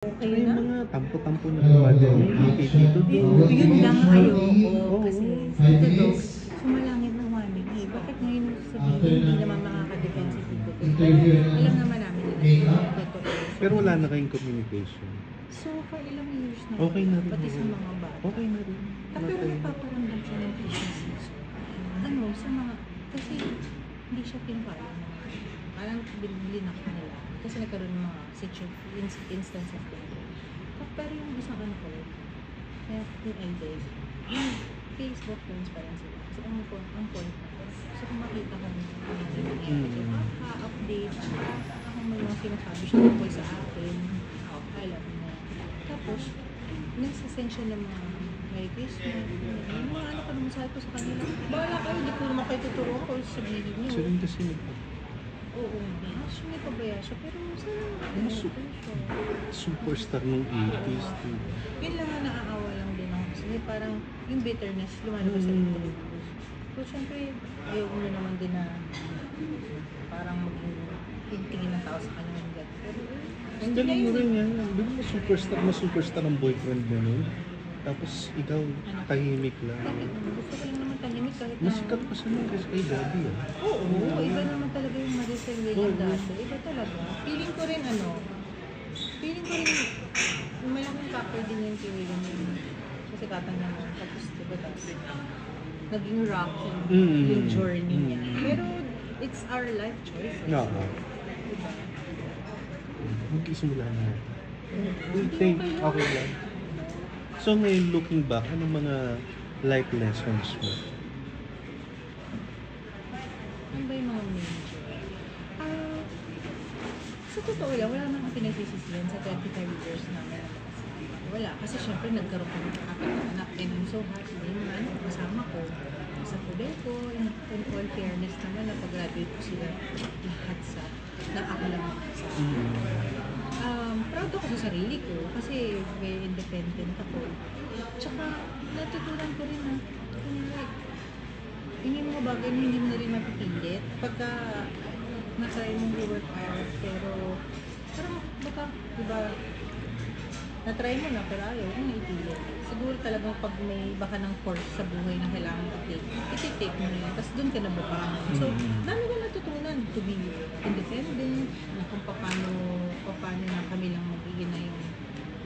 Okay Tsaka na? yung mga tampo-tampo na mother niya, kay Tito Dog. Yun lang ayoko. Oo. Kasi si Tito Dog, sumalangit ng money. Bakit ngayon sabihin hindi naman makaka-defend si Tito Dog? Pero alam naman namin na totoo. Pero wala na kayong communication. So, for ilang years na. Okay na rin. Pati sa mga bata. Okay na rin. Pero napaparamdam siya ng patience. Ano, sa mga, kasi hindi siya pinapala ng mga, parang bilinak nila. Kasi nagkaroon ng mga instance of that. Pero yung isang ano ko, kaya yung elders, yung Facebook friends pa rin sila. Kasi ang point na ko. So kung makita ko yung mga nangyayari, update, ako may mga sinasabi siya tungkol sa akin, alam mo. Tapos, nagsasend siya ng mga Merry Christmas, yung mga ano ka naman sabi ko sa kanila, bahala kayo, di ko naman kayo tuturuan ko sabihin niyo. Siya rin kasi Oo, may pabaya siya, pero sana siya. superstar nung 80s. Yun lang nga naaawa lang din ako kasi parang yung bitterness lumalabas sa ito. So, syempre, ayaw mo naman din na parang maging tingin ng tao sa kanya ng gano'n. Pero, Hindi mo rin yan. Hindi mo superstar ang boyfriend mo nun. Tapos ikaw, tahimik lang. gusto ko lang naman tahimik kahit na... Masikat pa siya nun kasi kay Daddy ah. Oo, iba naman talaga yung Maricel William dati. Iba talaga. Feeling ko rin malaking factor din yung kay William yung kasi katan niya mo. Tapos diba naging rocky yung journey niya. Pero it's our life choice. Oo. Diba? Mag-isimula na. Okay lang. So ngayon, looking back, anong mga life lessons mo? Ano ba yung mga major? Sa totoo lang, wala naman pinagsisisihan sa 25 years namin. Wala. Kasi syempre nagkaroon kami ng apat na anak. And I'm so happy din na kasama ko sa kulit ko. In all fairness naman, napag-graduate ko sila lahat sa nakakalang sa proud ako sa sarili ko kasi very independent ako. Tsaka natutunan ko rin na like, yung mga bagay na hindi mo na rin mapipilit pagka natry mong i-work out pero parang baka diba natry mo na pero ayaw mo na ipilit. Siguro talagang pag may baka ng course sa buhay na kailangan i-take mo na yun tapos doon ka na bukangan. So, dami ko natutunan to be independent, kung paano na kami lang magiging na yung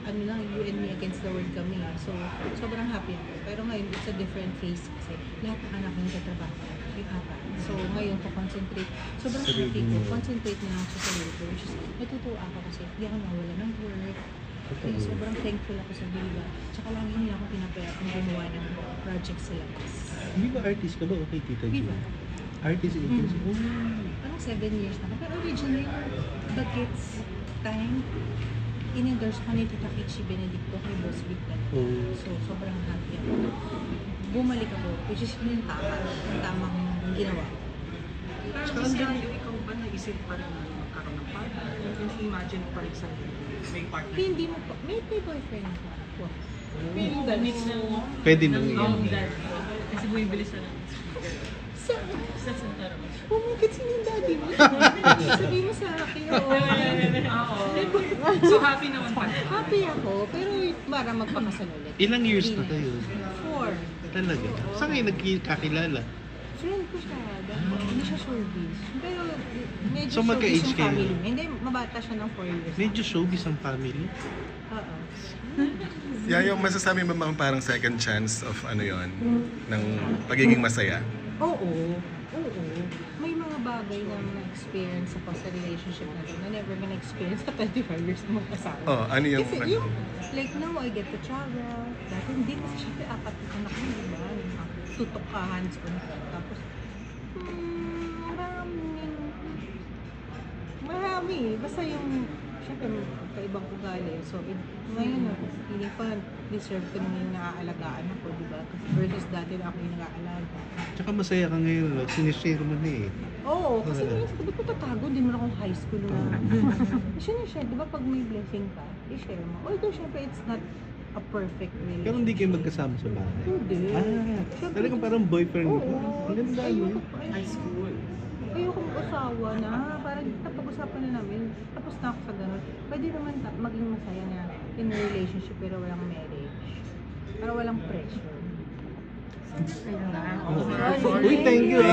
ano lang, you and me against the world kami. So, sobrang happy ako. Pero ngayon, it's a different phase kasi lahat ng anak yung katrabaho. Yung apat. So, ngayon ko concentrate. Sobrang happy ko. Concentrate na lang ako sa sarili ko. Which is, natutuwa ako kasi hindi ako nawala ng work. Kaya sobrang thankful ako sa Viva. Tsaka lagi nila ako pinapaya kung gumawa ng project sa labas. Hindi ba artist ka ba? Okay, Tita G. Viva. Artist agency? Parang 7 years na ako. Pero originally, Bagets time, in-endorse ko ni Tita Kichi Benedicto kay Boss Victor. So, sobrang happy ako. Bumalik ako, which is yung tamang ginawa. Pero kasi ikaw ba naisip pa rin na magkaroon ng partner? Yung imagine pa rin sa may partner? Hindi mo pa, may boyfriend ako. Wow. Pero damit na Pwede nang yan. yan. Kasi bumibili sa Sa Santaro. oh my God, sino yung daddy mo? Sabi mo sa akin, oo. So happy naman pa. Happy ako, pero para magpakasal ulit. Ilang years na kayo? 4. Talaga? Saan kayo nagkakilala? Friend ko siya, hindi siya showbiz. Pero medyo So, magka-age showbiz yung kayo? family. Hindi, mabata siya ng 4 years. Medyo showbiz ang family? Oo. Yeah, yung masasabi mo bang parang second chance of ano yon ng pagiging masaya? Oo. May mga bagay na na-experience ako sa relationship na na never na-experience sa 25 years na magkasama. Oh, ano yung Kasi yung, like now, I get to travel. Dati hindi kasi syempre apat na anak mo, di ba? Tutok ka, hands-on ka. Tapos, marami. Basta yung, syempre, kaibang ugali. So, ngayon, hindi pa deserve ko nung yung naaalagaan ako, di ba? Versus dati na ako yung nag-aalaga. Tsaka masaya ka ngayon, no? Sinishare mo na eh. Oo, kasi ba't ko tatago? Hindi mo na akong high school na. Share, di ba pag may blessing ka, i-share mo. Although, syempre, it's not a perfect relationship. Pero hindi kayo magkasama sa bahay? Hindi. Talagang parang boyfriend mo. Oo. Ang ganda, no? High school. ayoko mag-asawa na. Parang napag-usapan na namin. Tapos na ako sa ganun. Pwede naman maging masaya na in a relationship pero walang marriage. Para walang pressure. Ayun na. Uy, thank you.